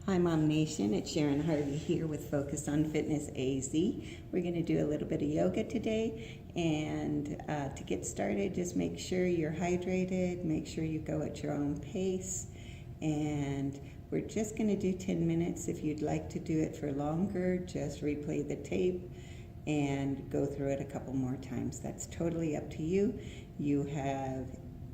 Hi MOMnation, it's Sharon Harvey here with Focus on Fitness AZ. We're going to do a little bit of yoga today, and to get started, just make sure you're hydrated, make sure you go at your own pace, and we're just going to do 10 minutes. If you'd like to do it for longer, just replay the tape and go through it a couple more times. That's totally up to you. You have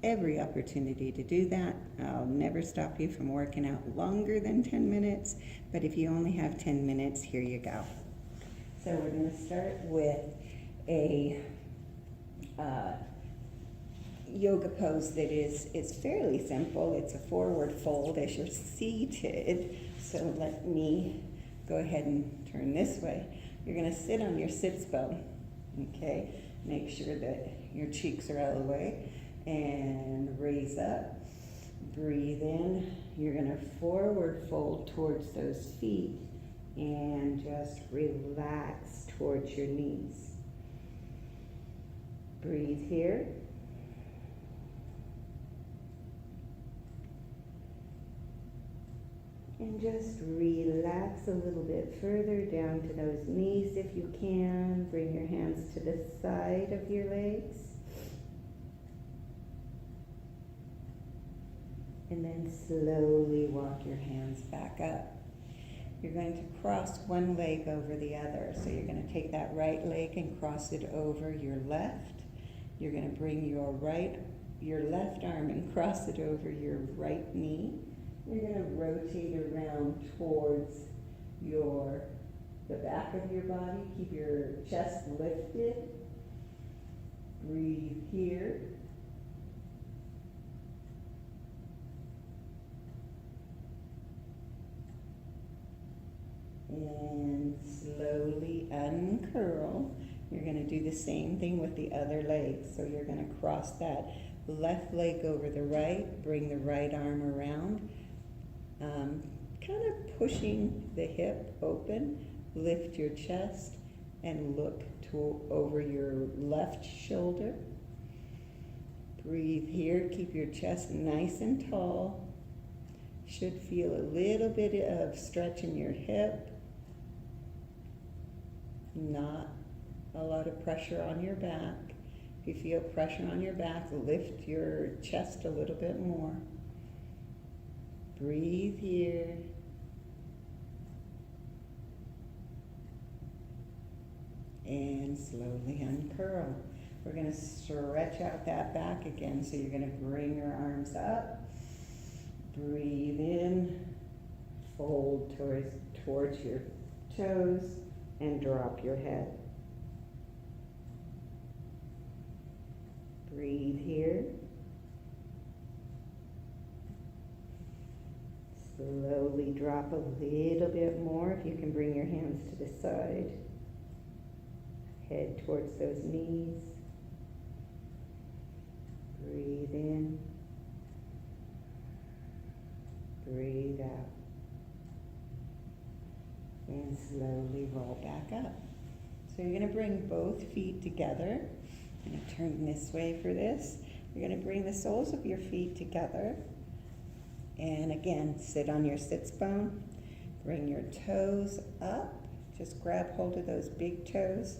every opportunity to do that. I'll never stop you from working out longer than 10 minutes, but if you only have 10 minutes, here you go. So we're going to start with a yoga pose that is fairly simple. It's a forward fold as you're seated. So let me go ahead and turn this way. You're going to sit on your sits bone, okay? Make sure that your cheeks are out of the way. And raise up, breathe in. You're going to forward fold towards those feet and just relax towards your knees. Breathe here. And just relax a little bit further down to those knees if you can. Bring your hands to the side of your legs. And then slowly walk your hands back up. You're going to cross one leg over the other. So you're going to take that right leg and cross it over your left. You're going to bring your left arm and cross it over your right knee. You're going to rotate around towards the back of your body. Keep your chest lifted. Breathe here. And slowly uncurl. You're going to do the same thing with the other leg. So you're going to cross that left leg over the right, bring the right arm around, kind of pushing the hip open, lift your chest, and look over your left shoulder. Breathe here, keep your chest nice and tall. Should feel a little bit of stretch in your hip. Not a lot of pressure on your back. If you feel pressure on your back, lift your chest a little bit more. Breathe here. And slowly uncurl. We're going to stretch out that back again. So you're going to bring your arms up. Breathe in. Fold towards your toes. And drop your head. Breathe here. Slowly drop a little bit more. If you can bring your hands to the side. Head towards those knees. Breathe in. Breathe out. And slowly roll back up. So you're going to bring both feet together. I'm going to turn this way for this. You're going to bring the soles of your feet together. And again, sit on your sits bone. Bring your toes up. Just grab hold of those big toes.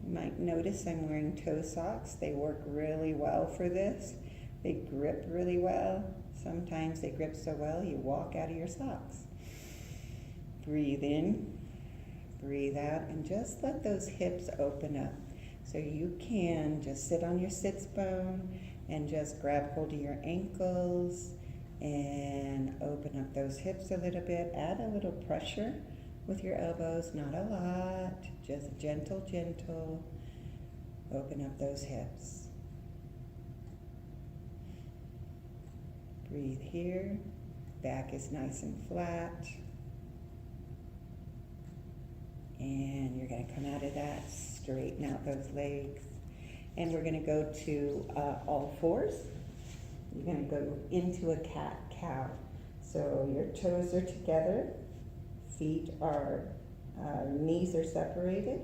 You might notice I'm wearing toe socks. They work really well for this. They grip really well. Sometimes they grip so well you walk out of your socks. Breathe in, breathe out, and just let those hips open up. So you can just sit on your sits bone and just grab hold of your ankles and open up those hips a little bit. Add a little pressure with your elbows, not a lot, just gentle, gentle. Open up those hips. Breathe here. Back is nice and flat. And you're going to come out of that, straighten out those legs. And we're going to go to all fours. You're going to go into a cat-cow. So your toes are together, knees are separated.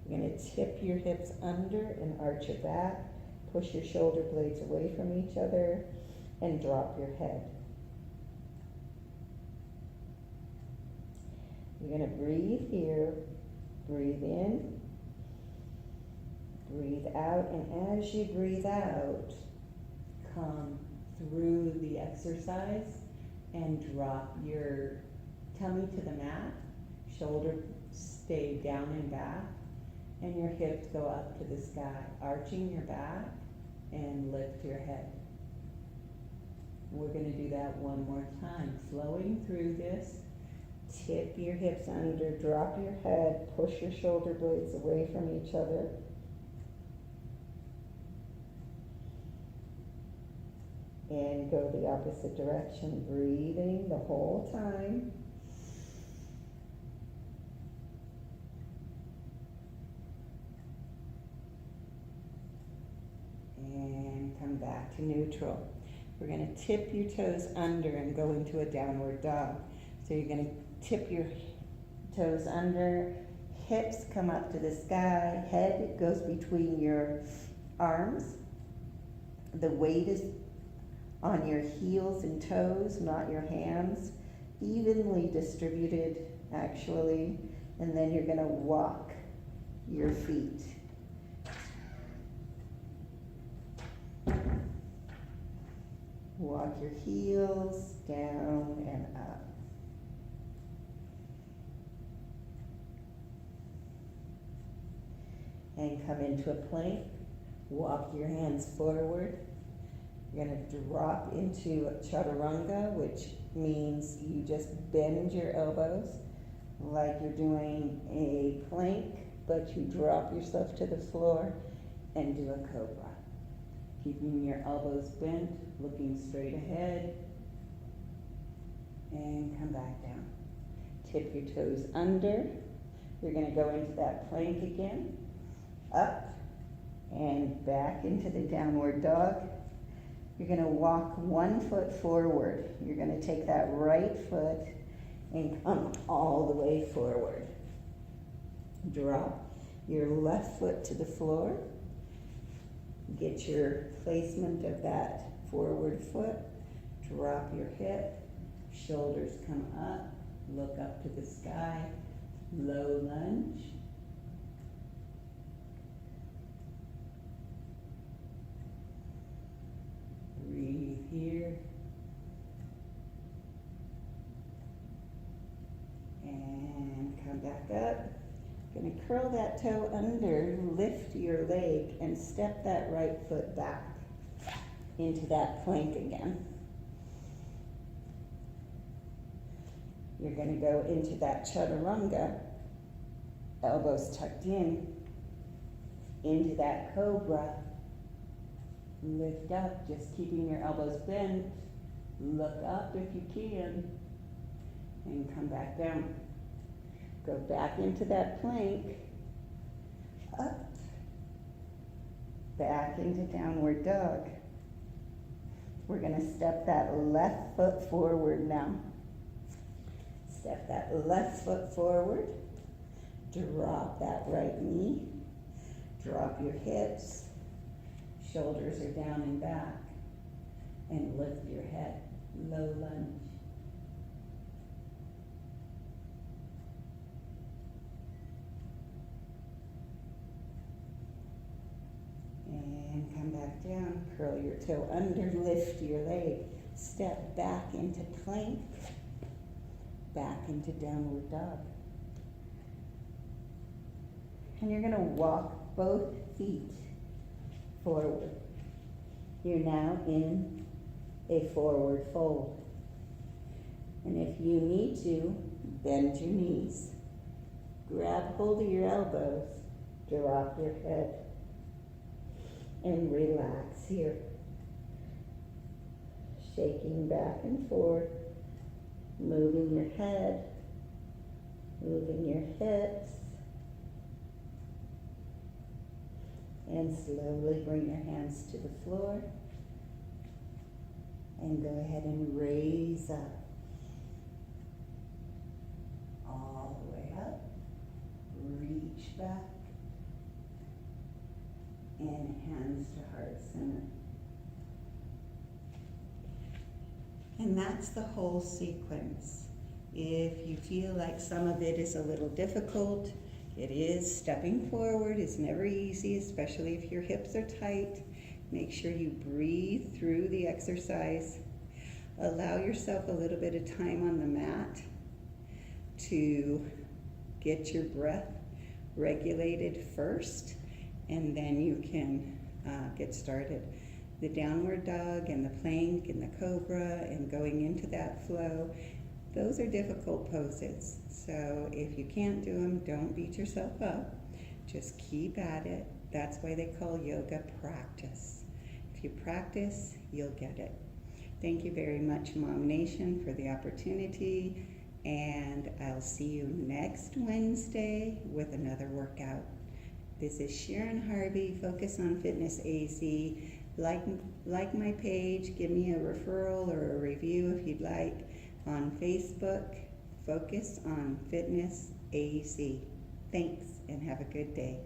You're going to tip your hips under and arch your back. Push your shoulder blades away from each other and drop your head. You're going to breathe here, breathe in, breathe out, and as you breathe out, come through the exercise and drop your tummy to the mat, shoulders stay down and back, and your hips go up to the sky, arching your back and lift your head. We're going to do that one more time, flowing through this. Tip your hips under, drop your head, push your shoulder blades away from each other. And go the opposite direction, breathing the whole time. And come back to neutral. We're going to tip your toes under and go into a downward dog. So you're going to tip your toes under, hips come up to the sky, head goes between your arms. The weight is on your heels and toes, not your hands. Evenly distributed, actually. And then you're going to walk your feet. Walk your heels down and up. And come into a plank. Walk your hands forward. You're going to drop into a chaturanga, which means you just bend your elbows like you're doing a plank, but you drop yourself to the floor and do a cobra. Keeping your elbows bent, looking straight ahead, and come back down. Tip your toes under. You're going to go into that plank again, up and back into the downward dog. You're going to walk 1 foot forward. You're going to take that right foot and come all the way forward. Drop your left foot to the floor. Get your placement of that forward foot. Drop your hip. Shoulders come up. Look up to the sky. Low lunge. Breathe here. And come back up. Going to curl that toe under, lift your leg, and step that right foot back into that plank again. You're going to go into that chaturanga, elbows tucked in, into that cobra. Lift up, just keeping your elbows bent. Look up if you can, and come back down. Go back into that plank, up, back into downward dog. We're going to step that left foot forward now. Step that left foot forward, drop that right knee, drop your hips, shoulders are down and back, and lift your head, low lunge. And come back down, curl your toe under, lift your leg, step back into plank, back into downward dog. And you're going to walk both feet forward. You're now in a forward fold. And if you need to, bend your knees, grab hold of your elbows, drop your head, and relax here. Shaking back and forth, moving your head, moving your hips, and slowly bring your hands to the floor, and go ahead and raise up, all the way up, reach back, and hands to heart center. And that's the whole sequence. If you feel like some of it is a little difficult, it is. Stepping forward is never easy, especially if your hips are tight. Make sure you breathe through the exercise. Allow yourself a little bit of time on the mat to get your breath regulated first, and then you can get started. The downward dog and the plank and the cobra and going into that flow, those are difficult poses. So if you can't do them, don't beat yourself up. Just keep at it. That's why they call yoga practice. If you practice, you'll get it. Thank you very much, MOMnation, for the opportunity. And I'll see you next Wednesday with another workout. This is Sharon Harvey, Focus on Fitness AZ. Like my page, give me a referral or a review if you'd like. On Facebook, Focus on Fitness AZ. Thanks and have a good day.